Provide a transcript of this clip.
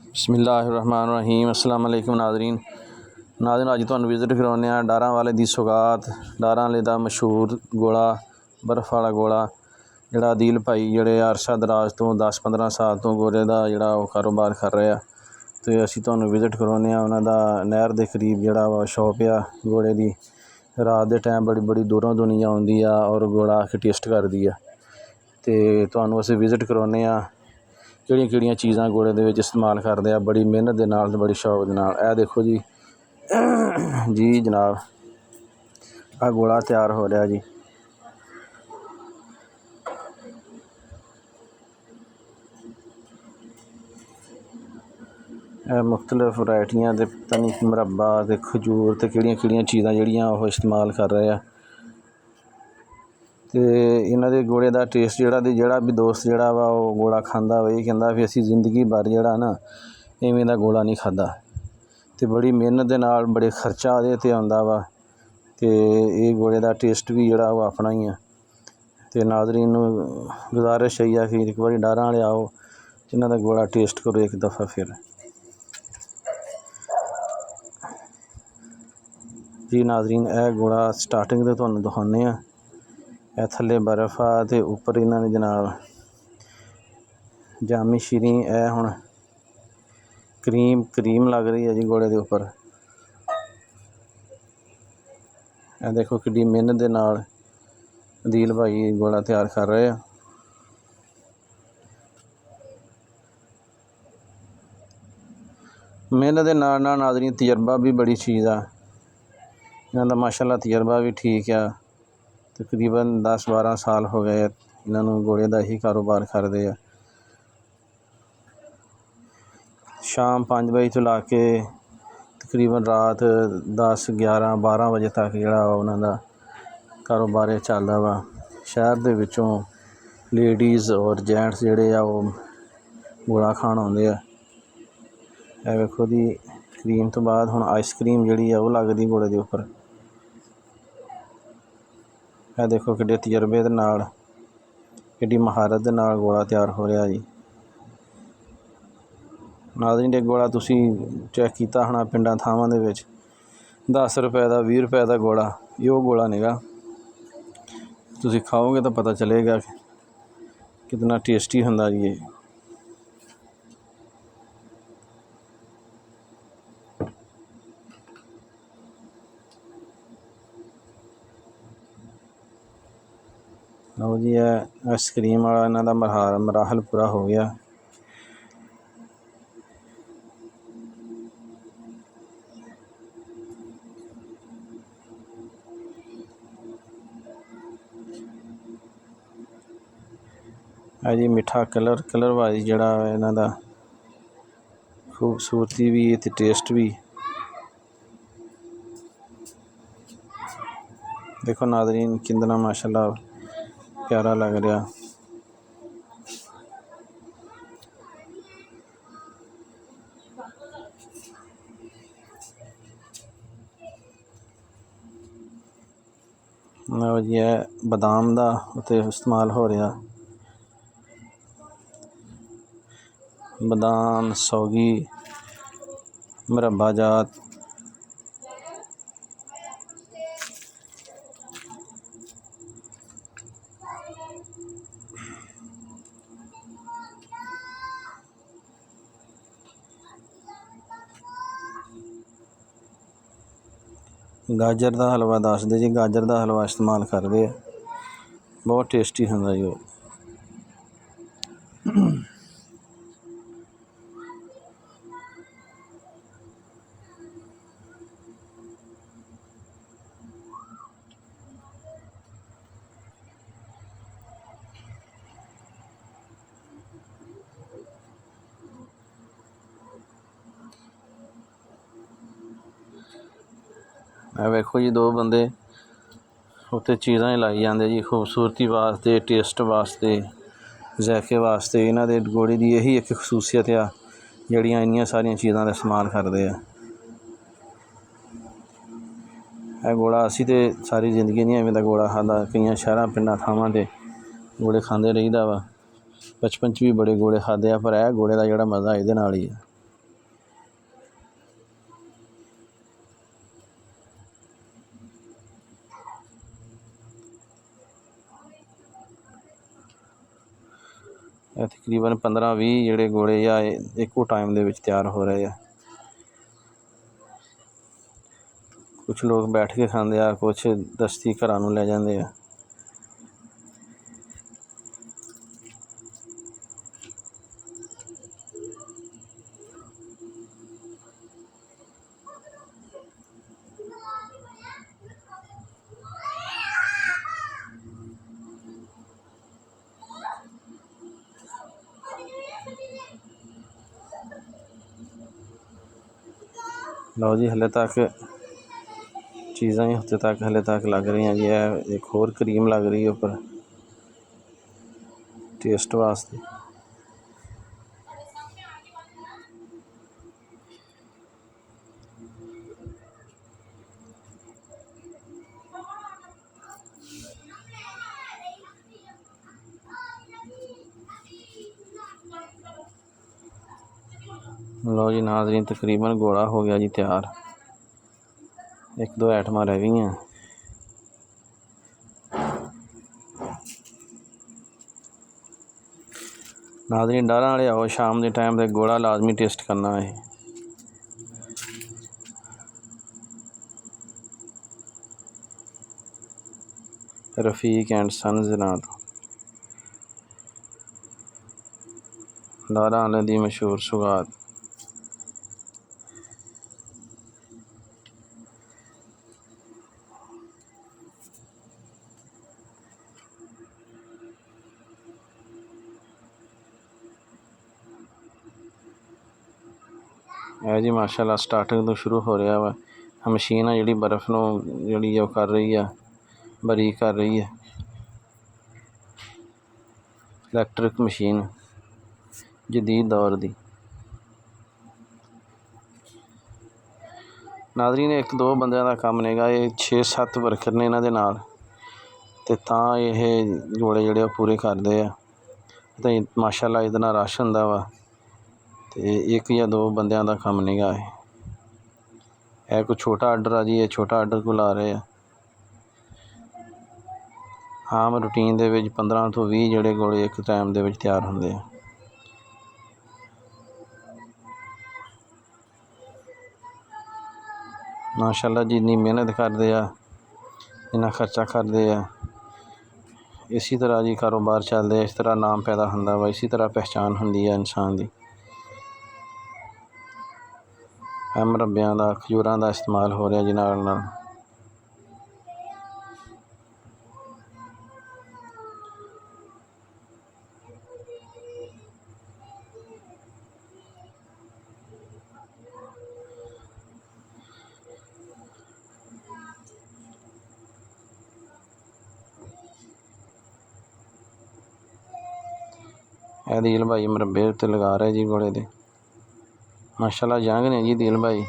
बिस्मिल्लाहिर्रहमानिर्रहीम। अस्सलाम वालेकुम नाज़रीन अज तुहानूं विजिट करवाने डारां वाले दी सौगात। डारां वाले दा मशहूर गोला, बर्फ़ वाला गोला जिहड़ा आदिल भाई जिहड़े अरसा दराज तो 10-15 साल तो गोले दा जिहड़ा ओह कारोबार कर रहे आ, तो असीं तुहानूं विजिट करवाने उन्हां दा नहर दे करीब जिहड़ा वा शॉप आ गोले दी। रात दे टाइम बड़ी दूरों दुनिया आउंदी आ और गोला आके टेस्ट करदी आ, ते तुहानूं असीं विजिट करवाने किहड़ियां चीज़ां गोले दे विच इस्तेमाल करदे आ बड़ी मेहनत दे नाल, बड़ी शौक दे नाल। ए देखो जी जनाब, आ गोला तैयार हो रहा जी। मुख्तलिफ वैरायटियां दे पता नहीं मुरब्बा ते खजूर ते किहड़ियां चीज़ां जिहड़ियां ओह इस्तेमाल कर रहे आ। ते इन्हां दे गोले दा टेस्ट जेह्ड़ा भी दोस्त जिहड़ा वा ओह गोला खांदा वा एह् कहंदा भी असीं जिंदगी भर जिहड़ा ना इवें दा गोला नहीं खादा। ते बड़ी मेहनत दे नाल बड़े खर्चा इहदे ते आंदा वा, ते एह् गोले दा टेस्ट भी जेह्ड़ा ओह् अपना ही आ। ते नाज़रीन नूं गुजारिश इ'यै कि इक बारी डारां वाले आओ, इन्हां दा गोला टेस्ट करो इक दफ़ा फिर। जी नाज़रीन, ए गोला स्टार्टिंग ते तुहानूं दिखाने आ। ए थल्ले बर्फ़ आ ते उप्पर इन्हां ने जनाब जामी शीरी ए हुण क्रीम लग रही है जी गोले दे उप्पर। ए देखो किड्डी मेहनत दे नाल आदिल भाई गोला तैयार कर रहे आ। मेहनत दे नाल नाल नाज़रीन तजर्बा भी बड़ी चीज़ आ। इन्हां दा माशाअल्लाह तजर्बा भी ठीक आ। तकरीबन 10-12 साल हो गए इन्हां नूं गोले दा ही कारोबार करदे आ। शाम 5 बजे तो ला के तकरीबन रात 10-11-12 बजे तक जिहड़ा उन्हां दा कारोबार चलदा वा। शहर दे विचों लेडीज़ और जेंट्स जिहड़े आ ओह गोला खान आउंदे आ। ए वेखो जी क्रीम तो बाद हुण आइसक्रीम जिहड़ी आ ओह लगदी गोले दे उप्पर। ए देखो किड्डे तजर्बे दे नाल, किड्डी महारत दे नाल गोला तैयार हो रहा जी। नाज़रीन इक गोला तुसीं चैक कीता होना पिंडां थावां दे विच 10 रुपए दा 20 रुपए दा गोला, एह् गोला निगा। तुसीं खाओगे तो पता चलेगा कितना टेस्टी हुंदा जी ये। लो जी आइसक्रीम वाला इन्हां दा मराहल पूरा हो गया। है जी मिठा कलर वाइज जिहड़ा इन्हां दा खूबसूरती भी ते टेस्ट भी। देखो नाज़रीन कितना माशाअल्लाह प्यारा लग रहा। लो जी बादाम दा उत्ते इस्तेमाल हो रहा। बादाम, सौगी, मुरब्बा जात। गाजर का हलवा दसदे जी, गाजर का हलवा इस्तेमाल करदे आ, बहुत टेस्टी हुंदा जी ओह। वेखो जी दो बंदे उत्ते चीज़ां लाई जांदे जी खूबसूरती वास्ते, टेस्ट वास्ते, जायके वास्ते। इन्हां दे गोले दी यही एक खसूसियत आ जिहड़ियां इन्नियां सारियां चीज़ां दा इस्तेमाल करदे आ। ए गोला असीं ते सारी जिंदगी नहीं इवें दा गोला खादा। केइयां शहरां पिंडां थावां ते गोले खांदे रहीदा वा। बचपन च भी बड़े गोले खादे आ, पर ए गोले दा जेह्ड़ा मज़ा एह्दे नाल ही आ। ਇਹ ਤਕਰੀਬਨ 15-20 ਜਿਹੜੇ ਗੋਲੇ ਆ ਇਹ ਇੱਕੋ ਟਾਈਮ ਦੇ ਵਿੱਚ ਤਿਆਰ ਹੋ ਰਹੇ ਆ। ਕੁਛ ਲੋਕ ਬੈਠ ਕੇ ਖਾਂਦੇ ਆ, ਕੁਛ ਦਸਤੀ ਘਰਾਂ ਨੂੰ ਲੈ ਜਾਂਦੇ ਆ। ਲਓ ਜੀ, ਹਲੇ ਤੱਕ ਚੀਜ਼ਾਂ ਹੀ ਹਲੇ ਤੱਕ ਲੱਗ ਰਹੀਆਂ ਜੀ। ਇਹ ਇੱਕ ਹੋਰ ਕਰੀਮ ਲੱਗ ਰਹੀ ਹੈ ਉੱਪਰ ਟੇਸਟ ਵਾਸਤੇ। ਲਓ ਜੀ ਨਾਜ਼ਰੀਨ, ਤਕਰੀਬਨ ਗੋਲਾ ਹੋ ਗਿਆ ਜੀ ਤਿਆਰ। 1-2 ਆਈਟਮਾਂ ਰਹਿ ਗਈਆਂ। ਨਾਜ਼ਰੀਨ ਡਾਰਾਂ ਵਾਲੇ ਆਓ, ਸ਼ਾਮ ਦੇ ਟਾਈਮ 'ਤੇ ਗੋਲਾ ਲਾਜ਼ਮੀ ਟੇਸਟ ਕਰਨਾ ਹੈ। ਰਫੀਕ ਐਂਡ ਸੰਨਜ਼ ਦੇ ਨਾਂ ਤੋਂ ਡਾਰਾਂ ਵਾਲੇ ਦੀ ਮਸ਼ਹੂਰ ਸੁਗਾਤ। ਇਹ ਜੀ ਮਾਸ਼ਾਅੱਲਾ ਸਟਾਰਟਿੰਗ ਤੋਂ ਸ਼ੁਰੂ ਹੋ ਰਿਹਾ ਵਾ। ਮਸ਼ੀਨ ਆ ਜਿਹੜੀ ਬਰਫ਼ ਨੂੰ ਜਿਹੜੀ ਉਹ ਕਰ ਰਹੀ ਆ, ਬਰੀਕ ਕਰ ਰਹੀ ਹੈ। ਇਲੈਕਟ੍ਰਿਕ ਮਸ਼ੀਨ ਜਦੀਦ ਦੌਰ ਦੀ। ਨਾਜ਼ਰੀਨ 1-2 ਬੰਦਿਆਂ ਦਾ ਕੰਮ ਨੇਗਾ, ਇਹ 6-7 ਵਰਕਰ ਨੇ ਇਹਨਾਂ ਦੇ ਨਾਲ, ਅਤੇ ਤਾਂ ਇਹ ਗੋਲੇ ਜਿਹੜੇ ਉਹ ਪੂਰੇ ਕਰਦੇ ਆ। ਅਤੇ ਮਾਸ਼ਾਅੱਲਾ ਇਹਦੇ ਨਾਲ ਰਸ਼ ਹੁੰਦਾ ਵਾ, ਅਤੇ 1 ਜਾਂ 2 ਬੰਦਿਆਂ ਦਾ ਕੰਮ ਨਹੀਂਗਾ। ਇਹ ਕੋਈ ਛੋਟਾ ਆਰਡਰ ਆ ਜੀ, ਇਹ ਛੋਟਾ ਆਰਡਰ ਕੋਲ ਆ ਰਹੇ ਆ। ਆਮ ਰੂਟੀਨ ਦੇ ਵਿੱਚ 15 ਤੋਂ 20 ਜਿਹੜੇ ਗੋਲੇ ਇੱਕ ਟਾਈਮ ਦੇ ਵਿੱਚ ਤਿਆਰ ਹੁੰਦੇ ਆ। ਮਾਸ਼ਾਅੱਲਾ ਜਿੰਨੀ ਮਿਹਨਤ ਕਰਦੇ ਆ, ਜਿੰਨਾ ਖਰਚਾ ਕਰਦੇ ਆ, ਇਸੀ ਤਰ੍ਹਾਂ ਜੀ ਕਾਰੋਬਾਰ ਚੱਲਦੇ ਆ, ਇਸ ਤਰ੍ਹਾਂ ਨਾਮ ਪੈਦਾ ਹੁੰਦਾ ਵਾ, ਇਸੀ ਤਰ੍ਹਾਂ ਪਹਿਚਾਣ ਹੁੰਦੀ ਹੈ ਇਨਸਾਨ ਦੀ। ਮੁਰੱਬਿਆਂ ਦਾ, ਖਜੂਰਾਂ ਦਾ ਇਸਤੇਮਾਲ ਹੋ ਰਿਹਾ ਜੀ ਨਾਲ ਨਾਲ। ਇਹ ਦੀਲ ਭਾਈ ਮੁਰੱਬੇ ਉੱਤੇ ਲਗਾ ਰਹੇ ਜੀ ਗੋਲੇ ਦੇ। ਮਾਸ਼ਾਅੱਲਾ ਯੰਗ ਨੇ ਜੀ ਦੀਲ ਭਾਈ।